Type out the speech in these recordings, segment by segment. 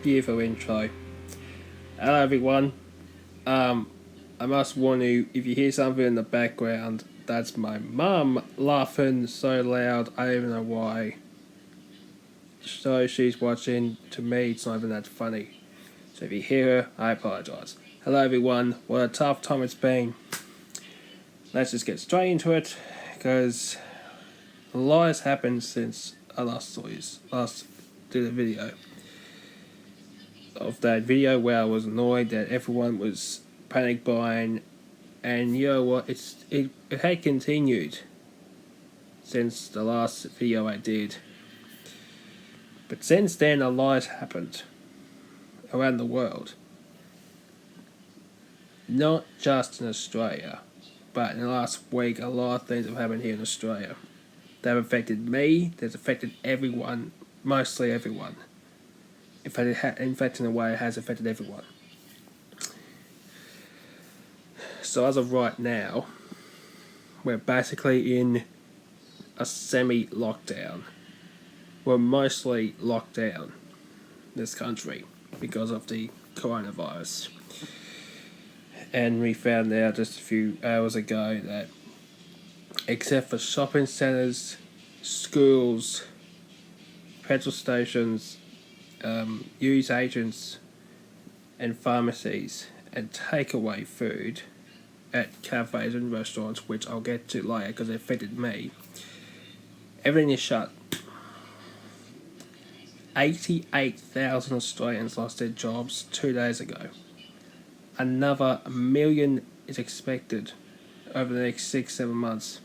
beautiful intro. Hello everyone. I must warn you, if you hear something in the background, that's my mum laughing so loud, I don't even know why. So she's watching, to me it's not even that funny. So if you hear her, I apologise. Hello everyone, what a tough time it's been. Let's just get straight into it, because a lot has happened since I last did a video. Of that video where I was annoyed that everyone was panic buying, and you know what, it had continued since the last video I did. But since then a lot has happened around the world. Not just in Australia, but in the last week a lot of things have happened here in Australia. They've affected me, they've affected everyone, mostly everyone. In fact, in a way, it has affected everyone. So as of right now, we're basically in a semi-lockdown. We're mostly locked down in this country because of the coronavirus. And we found out just a few hours ago that except for shopping centres, schools, petrol stations, use agents and pharmacies and takeaway food at cafes and restaurants, which I'll get to later because it affected me, everything is shut. 88,000 Australians lost their jobs 2 days ago. Another 1 million is expected over the next 6-7 months,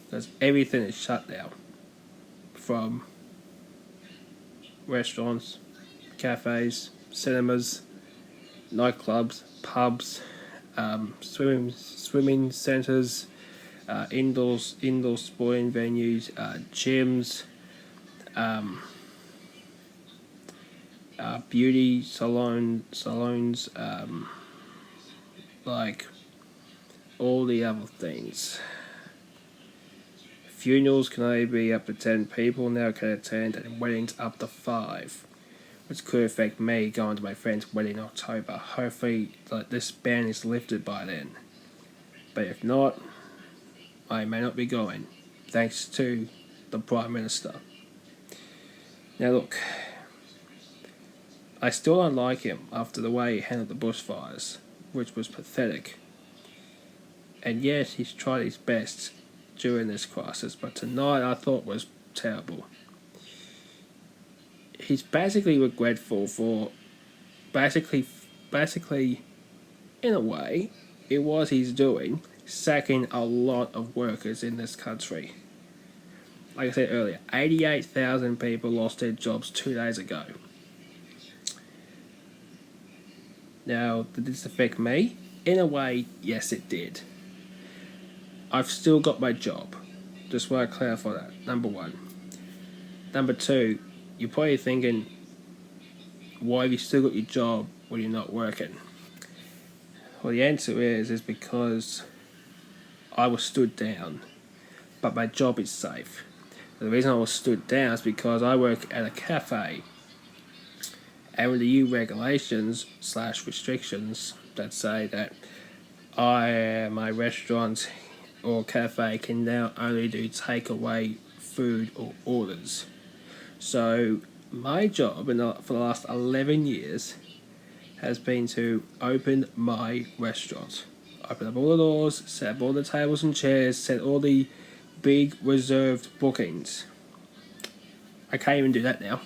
because everything is shut now, from restaurants, cafes, cinemas, nightclubs, pubs, swimming centres, indoor sporting venues, gyms, beauty salons, like all the other things. Funerals can only be up to 10 people now can attend, and weddings up to 5, which could affect me going to my friend's wedding in October. Hopefully this ban is lifted by then. But if not, I may not be going, thanks to the Prime Minister. Now look, I still don't like him after the way he handled the bushfires, which was pathetic. And yes, he's tried his best during this crisis, but tonight I thought was terrible. He's basically regretful for basically in a way it was he's doing, sacking a lot of workers in this country. Like I said earlier, 88,000 people lost their jobs 2 days ago. Now, did this affect me? In a way, yes it did. I've still got my job. Just want to clarify that, number one. Number two, you're probably thinking, why have you still got your job when you're not working? Well, the answer is because I was stood down, but my job is safe. The reason I was stood down is because I work at a cafe, and with the new regulations / restrictions that say that my restaurant or cafe can now only do takeaway food or orders. So my job for the last 11 years has been to open my restaurant. Open up all the doors, set up all the tables and chairs, set all the big reserved bookings. I can't even do that now.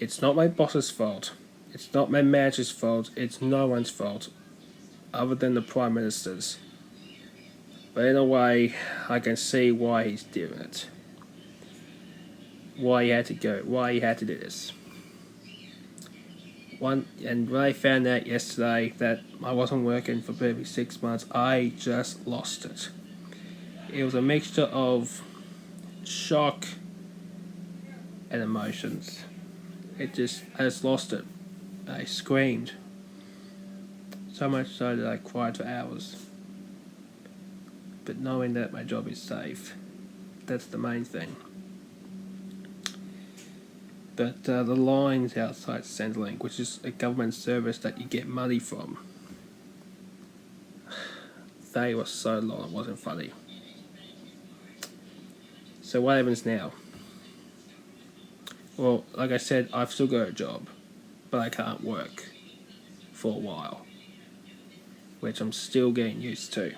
It's not my boss's fault. It's not my manager's fault. It's no one's fault other than the Prime Minister's. But in a way, I can see why he's doing it. Why he had to go. Why he had to do this. And when I found out yesterday that I wasn't working for maybe 6 months, I just lost it. It was a mixture of shock and emotions. I just lost it. I screamed. So much so that I cried for hours. But knowing that my job is safe, that's the main thing. But the lines outside Centrelink, which is a government service that you get money from, they were so long it wasn't funny. So what happens now? Well, like I said, I've still got a job, but I can't work for a while, which I'm still getting used to.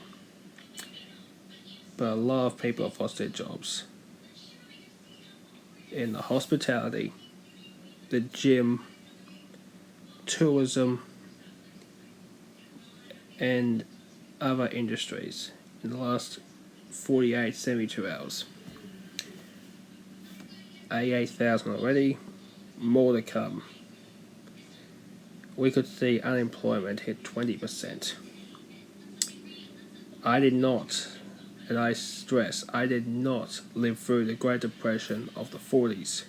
But a lot of people have lost their jobs in the hospitality, the gym, tourism, and other industries in the last 48, 72 hours. 88,000 already, more to come. We could see unemployment hit 20%. I did not, and I stress, I did not live through the Great Depression of the 40s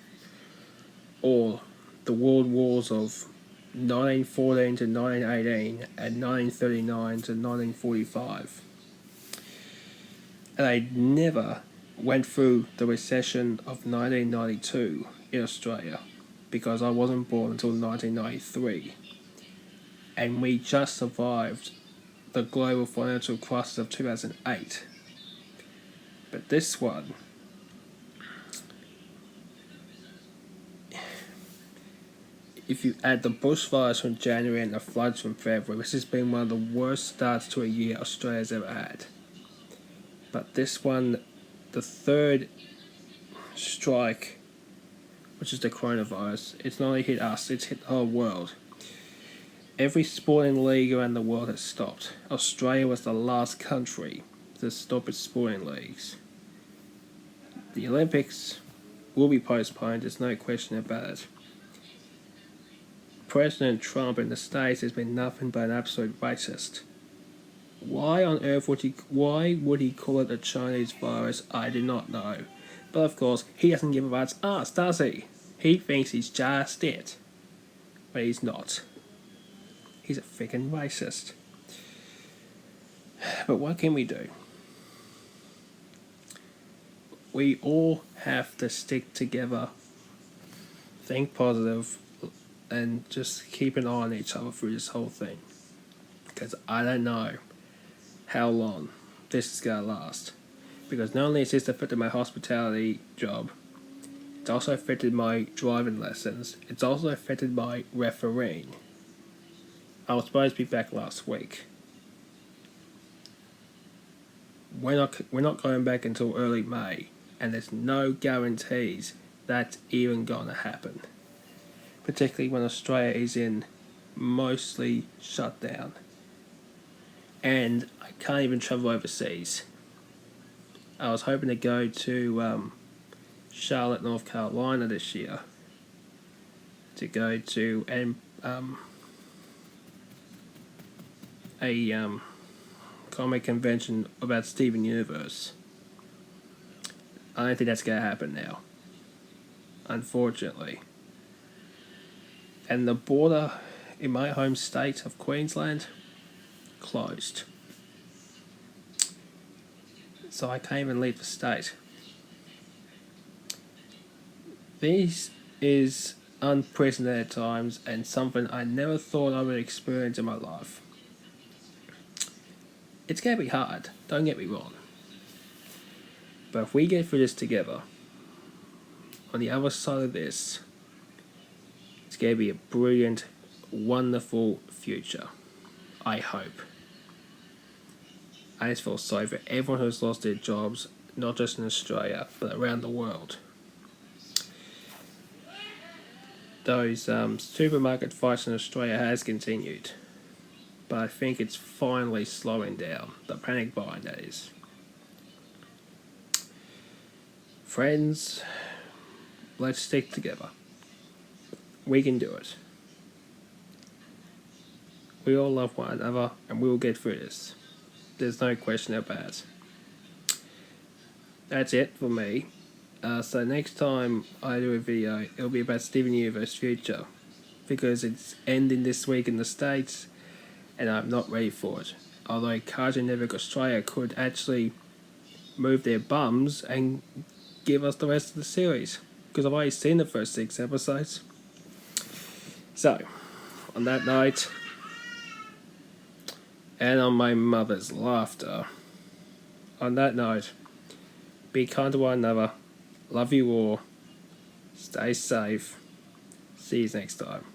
or the world wars of 1914 to 1918 and 1939 to 1945. And I never went through the recession of 1992 in Australia because I wasn't born until 1993. And we just survived the global financial crisis of 2008. But this one, if you add the bushfires from January and the floods from February, this has been one of the worst starts to a year Australia's ever had. But this one, the third strike, which is the coronavirus, it's not only hit us, it's hit the whole world. Every sporting league around the world has stopped. Australia was the last country to stop its sporting leagues. The Olympics will be postponed, there's no question about it. President Trump in the States has been nothing but an absolute racist. Why on earth would he call it a Chinese virus? I do not know. But of course, he doesn't give a rat's ass, does he? He thinks he's just it. But he's not. He's a freaking racist. But what can we do? We all have to stick together, think positive, and just keep an eye on each other through this whole thing. Because I don't know how long this is going to last. Because not only has this affected my hospitality job, it's also affected my driving lessons, it's also affected my refereeing. I was supposed to be back last week. We're not going back until early May, and there's no guarantees that's even going to happen. Particularly when Australia is in mostly shut down. And I can't even travel overseas. I was hoping to go to Charlotte, North Carolina this year to go to a comic convention about Steven Universe. I don't think that's going to happen now, unfortunately. And the border in my home state of Queensland closed. So I can't even leave the state. This is unprecedented times and something I never thought I would experience in my life. It's going to be hard, don't get me wrong. But if we get through this together, on the other side of this, it's going to be a brilliant, wonderful future. I hope. I just feel sorry for everyone who's lost their jobs, not just in Australia, but around the world. Those supermarket fights in Australia has continued, but I think it's finally slowing down. The panic buying, that is. Friends, let's stick together. We can do it. We all love one another, and we will get through this. There's no question about it. That's it for me. So next time I do a video, it'll be about Steven Universe future, because it's ending this week in the States, and I'm not ready for it. Although Cartoon Network Australia could actually move their bums and give us the rest of the series. because I've already seen the first 6 episodes. So, on that night, and on my mother's laughter, on that night, be kind to one another, love you all, stay safe, see you next time.